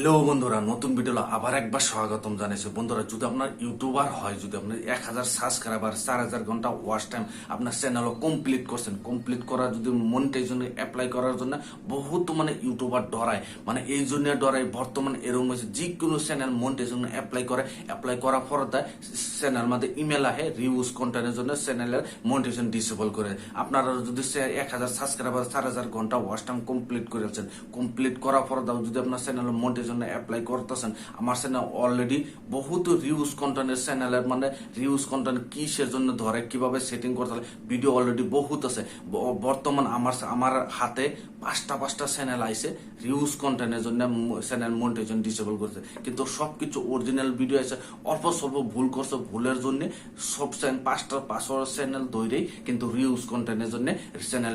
Hello বন্ধুরা, নতুন video আবার একবার স্বাগতম জানাইছি। বন্ধুরা, যদি আপনার ইউটিউবার হয়, যদি আপনার 1000 সাবস্ক্রাইবার, 4000 ঘন্টা ওয়াচ টাইম আপনার চ্যানেলও কমপ্লিট করছেন, কমপ্লিট করা যদি মনিটাইজেশন অ্যাপ্লাই করার জন্য বহুত ইউটিউবার ডরায়, এই জন্য ডরায়। বর্তমানে এরকম হয়েছে, যে কোনো চ্যানেল মনিটাইজেশন অ্যাপ্লাই করার পর দেয় চ্যানেল মধ্যে ইমেল আহে রিউজ কন্টেন্টের জন্য চ্যানেলের মনিটাইজেশন ডিসেবল করে। আপনারা যদি 1000 সাবস্ক্রাইবার, 4000 ঘন্টা ওয়াচ টাইম কমপ্লিট করেছেন, কমপ্লিট করার পর দাও যদি আপনার চ্যানেল জন্য অ্যাপ্লাই করতেছেন, আমার চ্যানেল অলরেডি বহুত রিউজ কন্টেন্টের চ্যানেলের রিউজ কন্টেন্ট কিসের জন্য ধরে, কিভাবে সেটিং করতে হবে, ভিডিও অলরেডি বহুত আছে। বর্তমান আমার হাতে পাঁচটা চ্যানেল আইছে রিউজ কন্টেন্টের জন্য চ্যানেল মনিটাইজেশন ডিসেবল করছে, কিন্তু সবকিছু অরিজিনাল ভিডিও আছে। অল্প স্বল্প ভুল করছে, ভুলের জন্য সব পাঁচটা চ্যানেল ধরেই কিন্তু রিউজ কন্টেন্টের জন্য চ্যানেল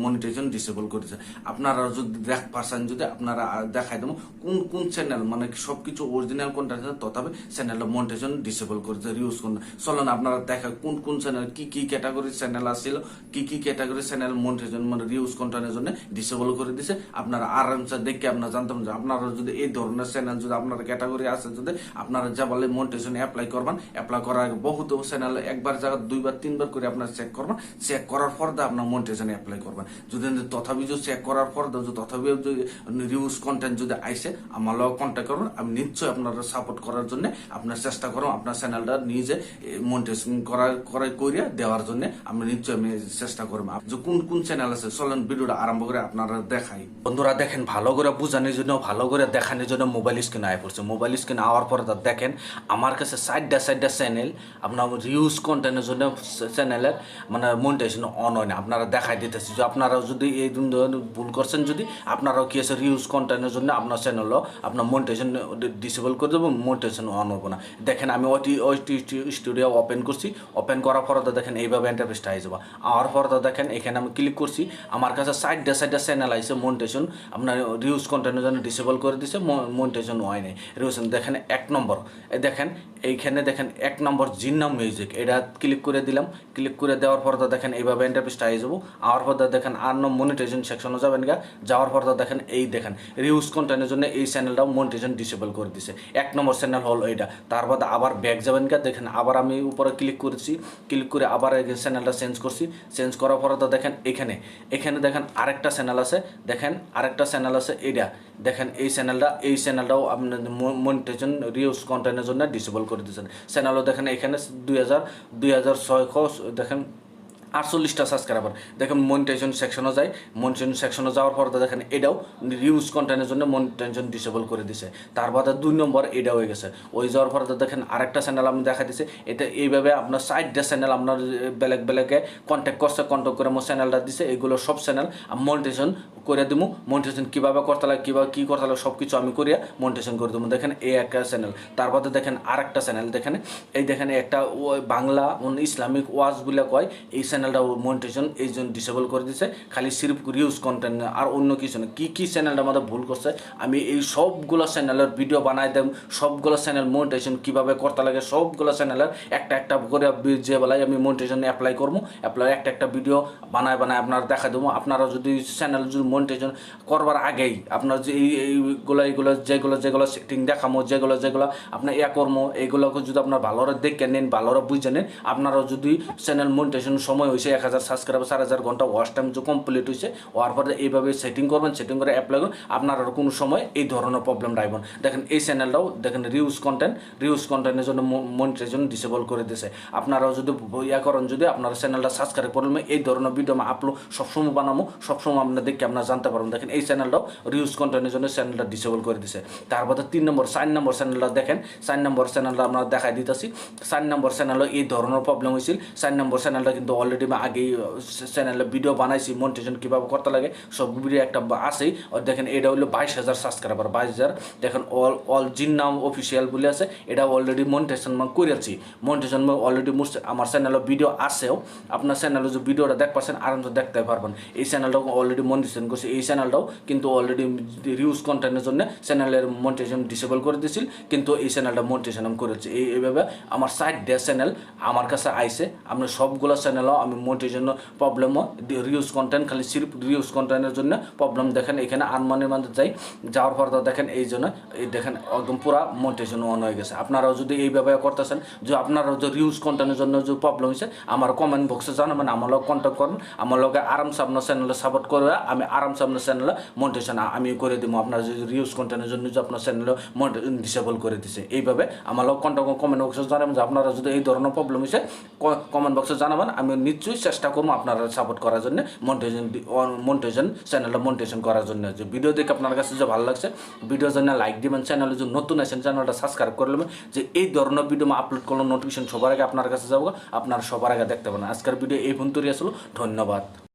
মনিটাইজেশন ডিসেবল করেছে। আপনারা যদি দেখ পারছেন, যদি আপনারা দেখাই দেবো কোন কোন চ্যানেল সবকিছু অরিজিনাল কন্টেন্ট আছে, তথাপি চ্যানেলটা মনিটাইজেশন ডিসেবল করেছে রিউজ কন্টেন্ট। চলেন আপনারা দেখা কোন কোন চ্যানেল, কি কি ক্যাটাগরি চ্যানেল আসছিল, কি কি ক্যাটাগরি চ্যানেল মনিটাইজেশন রিউজ কন্টেন্টের জন্য ডিসেবল করে দিছে। আপনারা আরামসে দেখে আপনারা জানতাম যে আপনারা যদি এই ধরনের চ্যানেল যদি আপনার ক্যাটাগরি আছে, যদি আপনারা যা বলে মনিটাইজেশন অ্যাপ্লাই করবেন, অ্যাপ্লাই করার আগে বহুত চ্যানেল একবার জায়গা দুইবার তিনবার করে আপনারা চেক করবেন, চেক করার পর আপনার মনিটাইজেশন অ্যাপ্লাই করবেন। যদি তথাপি যদি চেক করার পর তথাপি যদি রিউজ কন্টেন্ট যদি আইসে, আমার লগে কন্ট্যাক্ট করবেন, আমি নিশ্চয়ই আপনারা সাপোর্ট করার জন্য আপনার চেষ্টা করব, আপনার চ্যানেলটা নিজে মনিটাইজেশন করিয়া দেওয়ার জন্য আমি নিশ্চয়ই আমি চেষ্টা করবো। যে কোন কোন চ্যানেল আছে, চলেন ভিডিওটা আরম্ভ করে আপনারা দেখাই। বন্ধুরা দেখেন, ভালো করে বুঝানোর জন্য, ভালো করে দেখানোর জন্য মোবাইল স্ক্রিন আয় পড়ছে। মোবাইল স্ক্রিন আওয়ার পরে দেখেন আমার কাছে সাইডটা চ্যানেল আপনার রিউজ কন্টেন্টের জন্য চ্যানেলের মনিটাইজেশন অন হয় না। আপনারা দেখাই দিতেছি যে আপনারাও যদি এই ভুল করছেন, যদি আপনারাও কি আছে রিউজ কন্টেন্টের জন্য আপনার চ্যানেলও আপনার মনিটাইজেশন ডিসেবল করে দেবো, মনিটাইজেশন অন হবো না। দেখেন আমি ওটি স্টুডিও ওপেন করছি, ওপেন করার পর দেখেন এইভাবে ইন্টারফেসটা আই যাবো। আর পর দেখেন এখানে আমি ক্লিক করছি, আমার কাছে সাইডটা চ্যানেল আইসে মনিটাইজেশন আপনার রিউজ কন্টেন্টের জন্য ডিসেবল করে দিছে, মনিটাইজেশন হয় নাই রিউজ। দেখেন 1 নম্বর, দেখেন এইখানে দেখেন 1 নম্বর জিন্নাম মিউজিক, এটা ক্লিক করে দিলাম। ক্লিক করে দেওয়ার পর দেখেন এইভাবে ইন্টারফেসটা আই যাবো। আর পর দেখেন আর মনিটাইজেশন সেকশনে যাবেন গা, যাওয়ার পর দেখেন এই দেখেন রিউজ কন্টেন্টের জন্য এই চ্যানেলটাও মনিটাইজেশন ডিসেবল করে দিছে। 1 নম্বর চ্যানেল হল এইটা। তারপর আবার ব্যাক যাবেন গা, দেখেন আবার আমি উপরে ক্লিক করেছি, ক্লিক করে আবার চ্যানেলটা চেঞ্জ করছি। চেঞ্জ করার পরে দেখেন এখানে দেখেন আরেকটা চ্যানেল আছে, দেখেন আরেকটা চ্যানেল আছে এইটা। দেখেন এই চ্যানেলটাও আপনার মনিটাইজেশন রিউজ কন্টেন্টের জন্য ডিসেবল করে দিয়েছেন। চ্যানেলও দেখেন এখানে 2006 দেখেন 48টা সাবস্ক্রাইবার। দেখেন মনিটাইজেশন সেকশনে যায়, মনিটাইজেশন সেকশনে যাওয়ার পর দেখেন এটাও রিউজ কন্টেন্টের জন্য মনিটাইজেশন ডিসেবল করে দিছে। তারপর 2 নম্বর এটা হয়ে গেছে। ওই যাওয়ার পর দেখেন আরেকটা চ্যানেল আমি দেখা দিছে। এটা এইভাবে আপনার সাইডটা চ্যানেল আপনার বেলেগে কন্ট্যাক্ট করে আমার চ্যানেলটা দিছে। এগুলো সব চ্যানেল মনিটাইজেশন করে দেবো। মনিটাইজেশন কীভাবে করতে লাগে, কীভাবে কী করতে লাগে সব কিছু আমি করিয়া মনিটাইজেশন করে দেবো। দেখেন এই একটা চ্যানেল। তারপর দেখেন আরেকটা চ্যানেল, দেখেন এই দেখেন একটা বাংলা ইসলামিক ওয়াজ বলে কয়, এই চ্যানেলটা মনিটাইজেশন এই জন্য ডিসেবল করে দিছে। খালি সিরিফ রিউজ কন্টেন্ট আর অন্য কিছু না। কী চ্যানেলটা আমাদের ভুল করছে, আমি এই সবগুলো চ্যানেলের ভিডিও বানাই দেব। সবগুলো চ্যানেল মনিটাইজেশন কীভাবে করতে লাগে সবগুলো চ্যানেলের একটা করে যে বেলায় আমি মনিটাইজেশন অ্যাপ্লাই করবো, একটা ভিডিও বানায় আপনারা দেখা দেবো। আপনারা যদি চ্যানেল যদি মনিটাইজেশন করবার আগেই আপনার যে এইগুলো যেগুলো সেটিং দেখামো, যেগুলো আপনার করবো, এইগুলোকে যদি আপনার ভালোরা দেখে নেন, ভালোরা বুঝে নেন, আপনারাও যদি চ্যানেল মনিটাইজেশন সময় হয়েছে 1000 সাবস্ক্রাইবার, 4000 ঘন্টা ওয়াচ টাইম যে কমপ্লিট হয়েছে, হওয়ার পরে এইভাবে সেটিং করবেন, সেটিং করে অ্যাপ্লাই করবেন, আপনার আর কোনো সময় এই ধরনের প্রবলেম রাখবেন। দেখেন এই চ্যানেলটাও দেখেন রিউজ কন্টেন্টের জন্য মনিটাইজেশন ডিসেবল করে দিয়েছে। আপনারাও যদি করেন, যদি আপনার চ্যানেলটা সাবস্ক্রাইব করবেন, এই ধরনের ভিডিও আমি আপলোড সবসময় বানাবো, সবসময় আপনার দেখে আপনারা জানতে পারবেন। দেখেন এই চ্যানেলটাও রিউজ কন্টেন্টের জন্য চ্যানেলটা ডিসেবল করে দিয়েছে। তারপর 4 নম্বর চ্যানেলটা দেখেন, 4 নম্বর চ্যানেলটা আমরা দেখাই দিতেছি। 4 নম্বর চ্যানেলও এই ধরনের প্রবলেম হয়েছিল। 4 নম্বর চ্যানেলটা কিন্তু অলরেডি আগেই চ্যানেলে ভিডিও বানাইছি, মনিটাইজেশন কীভাবে করতে লাগে সব ভিডিও একটা আছেই। দেখেন এটা হলো 22,000 সাবস্ক্রাইবার, 22,000। দেখেন অল জিন্নাম অফিসিয়াল বলে আছে, এটা অলরেডি মনিটাইজেশন করেছি। মনিটাইজেশন অলরেডি আমার চ্যানেলে ভিডিও আছেও, আপনার চ্যানেলে যে ভিডিওটা দেখ পাচ্ছেন আরামসে দেখতে পারবেন। এই চ্যানেলটাও অলরেডি মনিটাইজেশন করছে। এই চ্যানেলটাও কিন্তু অলরেডি রিউজ কন্টেন্টের জন্য চ্যানেলের মনিটাইজেশন ডিসেবল করে দিয়েছিল, কিন্তু এই চ্যানেলটা মনিটাইজেশন আমি করেছি। এইভাবে আমার 4টা চ্যানেল আমার কাছে আইসে। আপনার সবগুলো চ্যানেলও আমি আমি মোটের জন্য প্রবলেমও রিউজ কন্টেন্ট খালি সির্ফ রিউজ কন্টেন্টের জন্য প্রবলেম দেখেন এখানে আনমানের মধ্যে যাওয়ার পর তো দেখেন এই জন্য এই দেখেন একদম পুরা মোটিভেশন অন হয়ে গেছে। আপনারাও যদি এইভাবে করতেছেন যে আপনারাও যে রিউজ কন্টেন্টের জন্য যে প্রবলেম হয়েছে আমার কমেন্ট বক্সে জানাবেন, আমার লোক কন্ট্যাক্ট করুন, আমার লোকে আরামসে আপনার চ্যানেলে সাপোর্ট করে আমি আরামসে আপনার চ্যানেলে মোটিভেশন আমি করে দিব। আপনার যে রিউজ কন্টেন্টের জন্য যে আপনার চ্যানেলে ডিসেবল করে দিছে এইভাবে আমার লোক কন্ট্যাক্ট কমেন্ট বক্সে জানাবেন যে আপনারা যদি এই ধরনের প্রবলেম হয়েছে কমেন্ট বক্সে জানাবেন, আমি নিশ্চয়ই চেষ্টা করবো আপনারা সাপোর্ট করার জন্য মনিটাইজেশন চ্যানেলটা মনিটাইজেশন করার জন্য। যে ভিডিও দেখে আপনার কাছে যে ভালো লাগছে ভিডিওর জন্য লাইক দিবেন, চ্যানেলে যে নতুন আছেন চ্যানেলটা সাবস্ক্রাইব করে নেবেন, যে এই ধরনের ভিডিও আপলোড করলে নোটিফিকেশন সবার আগে আপনার কাছে যাবো, আপনারা সবার আগে দেখতে পাবেন। আজকের ভিডিও এই পর্যন্তই আসলো, ধন্যবাদ।